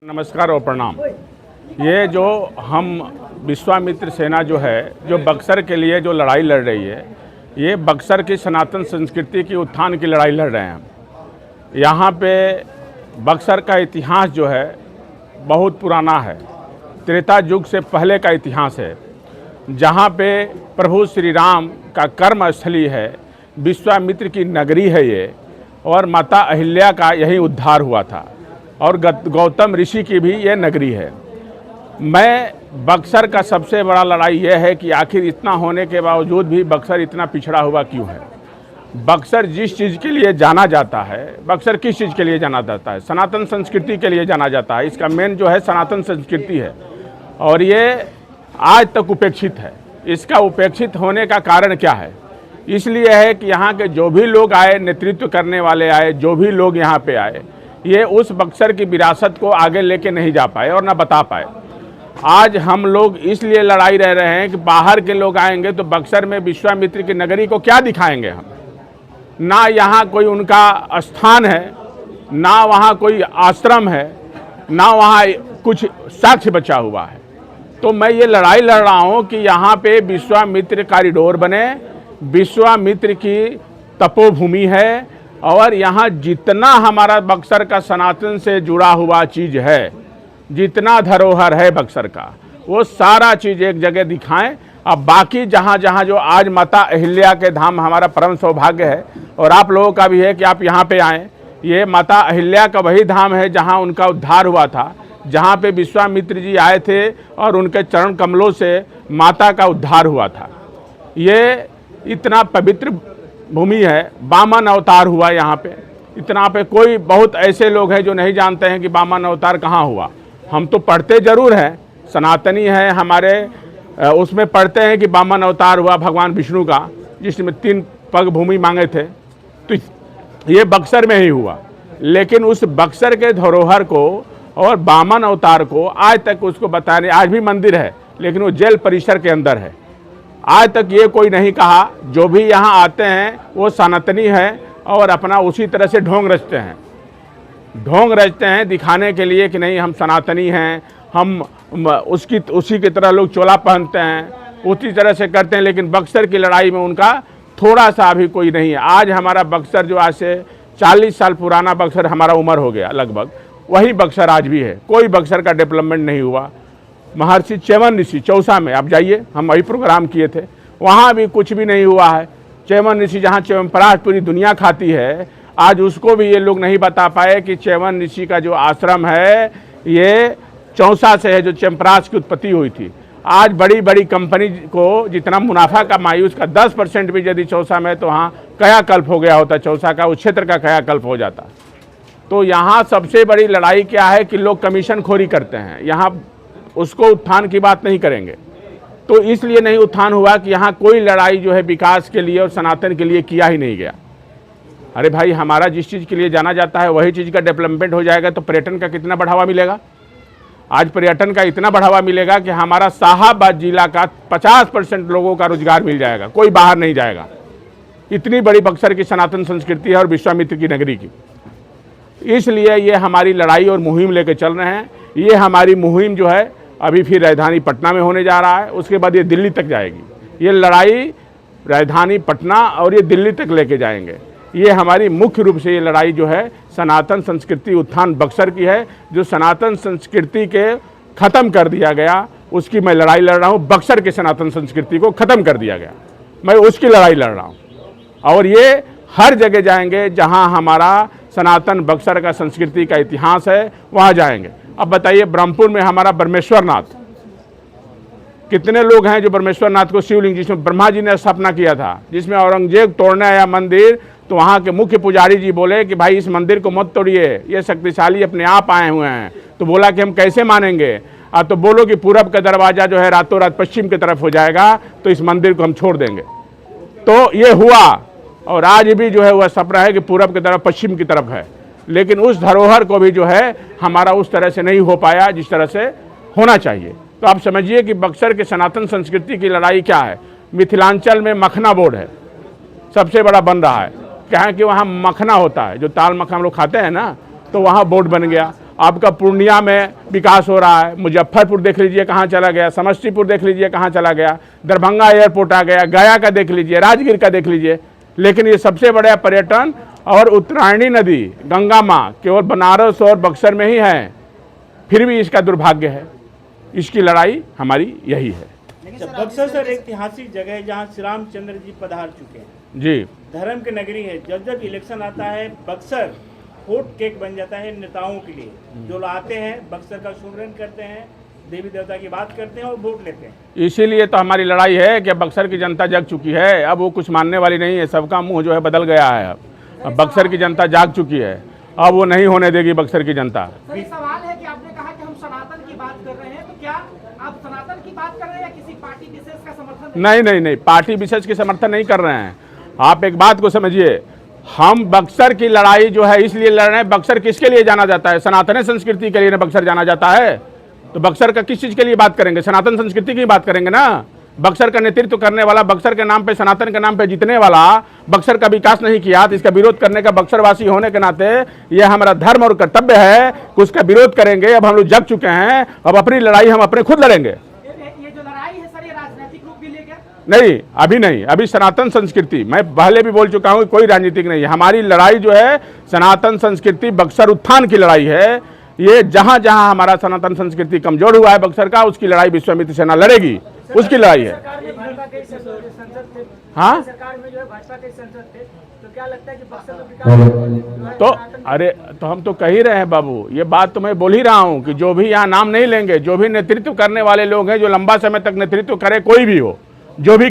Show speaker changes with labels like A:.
A: नमस्कार और प्रणाम। ये जो हम विश्वामित्र सेना जो है, जो बक्सर के लिए जो लड़ाई लड़ रही है, ये बक्सर की सनातन संस्कृति की उत्थान की लड़ाई लड़ रहे हैं हम। यहाँ पे बक्सर का इतिहास जो है बहुत पुराना है, त्रेता युग से पहले का इतिहास है, जहाँ पे प्रभु श्री राम का कर्म स्थली है, विश्वामित्र की नगरी है ये, और माता अहिल्या का यही उद्धार हुआ था, और गौतम ऋषि की भी ये नगरी है। मैं बक्सर का सबसे बड़ा लड़ाई यह है कि आखिर इतना होने के बावजूद भी बक्सर इतना पिछड़ा हुआ क्यों है। बक्सर जिस चीज़ के लिए जाना जाता है, बक्सर किस चीज़ के लिए जाना जाता है? सनातन संस्कृति के लिए जाना जाता है। इसका मेन जो है सनातन संस्कृति है, और ये आज तक उपेक्षित है। इसका उपेक्षित होने का कारण क्या है? इसलिए है कि यहाँ के जो भी लोग आए, नेतृत्व करने वाले आए, जो भी लोग यहाँ पे आए, ये उस बक्सर की विरासत को आगे लेके नहीं जा पाए और ना बता पाए। आज हम लोग इसलिए लड़ाई रह रहे हैं कि बाहर के लोग आएंगे तो बक्सर में विश्वामित्र की नगरी को क्या दिखाएंगे हम? ना यहाँ कोई उनका स्थान है, ना वहाँ कोई आश्रम है, ना वहाँ कुछ साक्ष्य बचा हुआ है। तो मैं ये लड़ाई लड़ रहा हूँ कि यहाँ पे विश्वामित्र कॉरिडोर बने, विश्वामित्र की तपोभूमि है, और यहाँ जितना हमारा बक्सर का सनातन से जुड़ा हुआ चीज़ है, जितना धरोहर है बक्सर का, वो सारा चीज़ एक जगह दिखाएं। अब बाकी जहाँ जहाँ जो आज माता अहिल्या के धाम हमारा परम सौभाग्य है, और आप लोगों का भी है कि आप यहाँ पे आएँ। ये माता अहिल्या का वही धाम है जहाँ उनका उद्धार हुआ था, जहाँ पे विश्वामित्र जी आए थे और उनके चरण कमलों से माता का उद्धार हुआ था। ये इतना पवित्र भूमि है, वामन अवतार हुआ यहाँ पे। इतना पे कोई बहुत ऐसे लोग हैं जो नहीं जानते हैं कि वामन अवतार कहाँ हुआ। हम तो पढ़ते जरूर हैं, सनातनी हैं हमारे, उसमें पढ़ते हैं कि वामन अवतार हुआ भगवान विष्णु का, जिसमें 3 पग भूमि मांगे थे, तो ये बक्सर में ही हुआ। लेकिन उस बक्सर के धरोहर को और वामन अवतार को आज तक उसको बताने, आज भी मंदिर है लेकिन वो जेल परिसर के अंदर है। आज तक ये कोई नहीं कहा। जो भी यहाँ आते हैं वो सनातनी है और अपना उसी तरह से ढोंग रचते हैं दिखाने के लिए कि नहीं हम सनातनी हैं, हम उसी की तरह लोग चोला पहनते हैं, उसी तरह से करते हैं। लेकिन बक्सर की लड़ाई में उनका थोड़ा सा भी कोई नहीं है। आज हमारा बक्सर जो आज से 40 साल पुराना बक्सर हमारा उम्र हो गया लगभग, वही बक्सर आज भी है। कोई बक्सर का डेवलपमेंट नहीं हुआ। महर्षि च्यवन ऋषि चौसा में आप जाइए, हम वही प्रोग्राम किए थे, वहाँ भी कुछ भी नहीं हुआ है। च्यवन ऋषि जहाँ च्यवनप्राश पूरी दुनिया खाती है, आज उसको भी ये लोग नहीं बता पाए कि च्यवन ऋषि का जो आश्रम है ये चौसा से है, जो च्यवनप्राश की उत्पत्ति हुई थी। आज बड़ी बड़ी कंपनी को जितना मुनाफा कमाई, उसका 10% भी यदि चौसा में, तो वहाँ कायाकल्प हो गया होता, चौसा का उस क्षेत्र का कायाकल्प हो जाता। तो यहाँ सबसे बड़ी लड़ाई क्या है कि लोग कमीशन खोरी करते हैं, यहाँ उसको उत्थान की बात नहीं करेंगे। तो इसलिए नहीं उत्थान हुआ कि यहाँ कोई लड़ाई जो है विकास के लिए और सनातन के लिए किया ही नहीं गया। अरे भाई, हमारा जिस चीज़ के लिए जाना जाता है वही चीज़ का डेवलपमेंट हो जाएगा तो पर्यटन का कितना बढ़ावा मिलेगा। आज पर्यटन का इतना बढ़ावा मिलेगा कि हमारा शाहाबाद जिला का 50% लोगों का रोजगार मिल जाएगा, कोई बाहर नहीं जाएगा। इतनी बड़ी बक्सर की सनातन संस्कृति है और विश्वामित्र की नगरी की। इसलिए ये हमारी लड़ाई और मुहिम लेके चल रहे हैं। ये हमारी मुहिम जो है अभी फिर राजधानी पटना में होने जा रहा है, उसके बाद ये दिल्ली तक जाएगी। ये लड़ाई राजधानी पटना और ये दिल्ली तक लेके जाएंगे। ये हमारी मुख्य रूप से ये लड़ाई जो है सनातन संस्कृति उत्थान बक्सर की है। जो सनातन संस्कृति के ख़त्म कर दिया गया, उसकी मैं लड़ाई लड़ रहा हूँ। बक्सर के सनातन संस्कृति को ख़त्म कर दिया गया, मैं उसकी लड़ाई लड़ रहा हूँ। और ये हर जगह जाएंगे जहाँ हमारा सनातन बक्सर का संस्कृति का इतिहास है, वहाँ जाएंगे। अब बताइए, ब्रह्मपुर में हमारा ब्रह्मेश्वर नाथ, कितने लोग हैं जो ब्रह्मेश्वर नाथ को शिवलिंग, जिसमें ब्रह्मा जी ने स्थापना किया था, जिसमें औरंगजेब तोड़ने आया मंदिर, तो वहाँ के मुख्य पुजारी जी बोले कि भाई इस मंदिर को मत तोड़िए, ये शक्तिशाली अपने आप आए हुए हैं। तो बोला कि हम कैसे मानेंगे? तो बोलो कि पूरब का दरवाज़ा जो है रातों रात पश्चिम की तरफ हो जाएगा, तो इस मंदिर को हम छोड़ देंगे। तो ये हुआ, और आज भी जो है वह सपना है कि पूरब की तरफ पश्चिम की तरफ है। लेकिन उस धरोहर को भी जो है हमारा उस तरह से नहीं हो पाया जिस तरह से होना चाहिए। तो आप समझिए कि बक्सर के सनातन संस्कृति की लड़ाई क्या है। मिथिलांचल में मखना बोर्ड है, सबसे बड़ा बन रहा है। क्या है कि वहाँ मखना होता है, जो ताल मखना हम लोग खाते हैं ना, तो वहाँ बोर्ड बन गया। आपका पूर्णिया में विकास हो रहा है, मुजफ्फरपुर देख लीजिए कहाँ चला गया, समस्तीपुर देख लीजिए कहाँ चला गया, दरभंगा एयरपोर्ट आ गया, गया का देख लीजिए, राजगीर का देख लीजिए। लेकिन ये सबसे बड़ा पर्यटन और उत्तरायणी नदी गंगा माँ केवल बनारस और बक्सर में ही है, फिर भी इसका दुर्भाग्य है। इसकी लड़ाई हमारी यही है।
B: बक्सर सर एक ऐतिहासिक जगह है जहाँ श्री रामचंद्र जी पधार चुके हैं
A: जी,
B: धर्म की नगरी है। जब जब इलेक्शन आता है बक्सर हॉट केक बन जाता है नेताओं के लिए, जो लोग आते हैं बक्सर का शुभरन करते हैं, देवी देवता की बात करते हैं और वोट लेते हैं।
A: इसीलिए तो हमारी लड़ाई है कि बक्सर की जनता जाग चुकी है, अब वो कुछ मानने वाली नहीं है। सबका मुंह जो है बदल गया है। अब बक्सर की जनता जाग चुकी है, अब वो नहीं होने देगी बक्सर की जनता।
C: सर एक सवाल है कि आपने कहा कि हम सनातन की बात कर रहे हैं, तो क्या आप सनातन की बात कर रहे हैं या किसी पार्टी विशेष का समर्थन?
A: नहीं, पार्टी विशेष की समर्थन नहीं कर रहे हैं। आप एक बात को समझिए, हम बक्सर की लड़ाई जो है इसलिए लड़ रहे हैं। बक्सर किसके लिए जाना जाता है? सनातन संस्कृति के लिए ना बक्सर जाना जाता है। तो बक्सर का किस चीज के लिए बात करेंगे? सनातन संस्कृति की बात करेंगे ना। बक्सर का नेतृत्व करने वाला, बक्सर के नाम पे, सनातन के नाम पे जीतने वाला, बक्सर का विकास नहीं किया तो इसका विरोध करने का बक्सर वासी होने के नाते यह हमारा धर्म और कर्तव्य है कि उसका विरोध करेंगे। अब हम लोग जग चुके हैं, अब अपनी लड़ाई हम अपने खुद लड़ेंगे।
C: ये जो लड़ाई है सर, ये राजनीतिक रूप भी लेगा?
A: नहीं, अभी नहीं। अभी सनातन संस्कृति, मैं पहले भी बोल चुका हूँ, कोई राजनीतिक नहीं है। हमारी लड़ाई जो है सनातन संस्कृति बक्सर उत्थान की लड़ाई है। ये जहां जहां हमारा सनातन संस्कृति कमजोर हुआ है बक्सर का, उसकी लड़ाई विश्वामित्र सेना लड़ेगी, उसकी लड़ाई है। हाँ,
C: सरकार में जो है भाजपा के संसद थे, तो क्या लगता है कि बक्सर में विकास
A: तो अरे तो हम तो कह ही रहे हैं बाबू, ये बात तो मैं बोल ही रहा हूँ कि जो भी यहाँ नाम नहीं लेंगे, जो भी नेतृत्व करने वाले लोग हैं, जो लंबा समय तक नेतृत्व करे, कोई भी हो, जो भी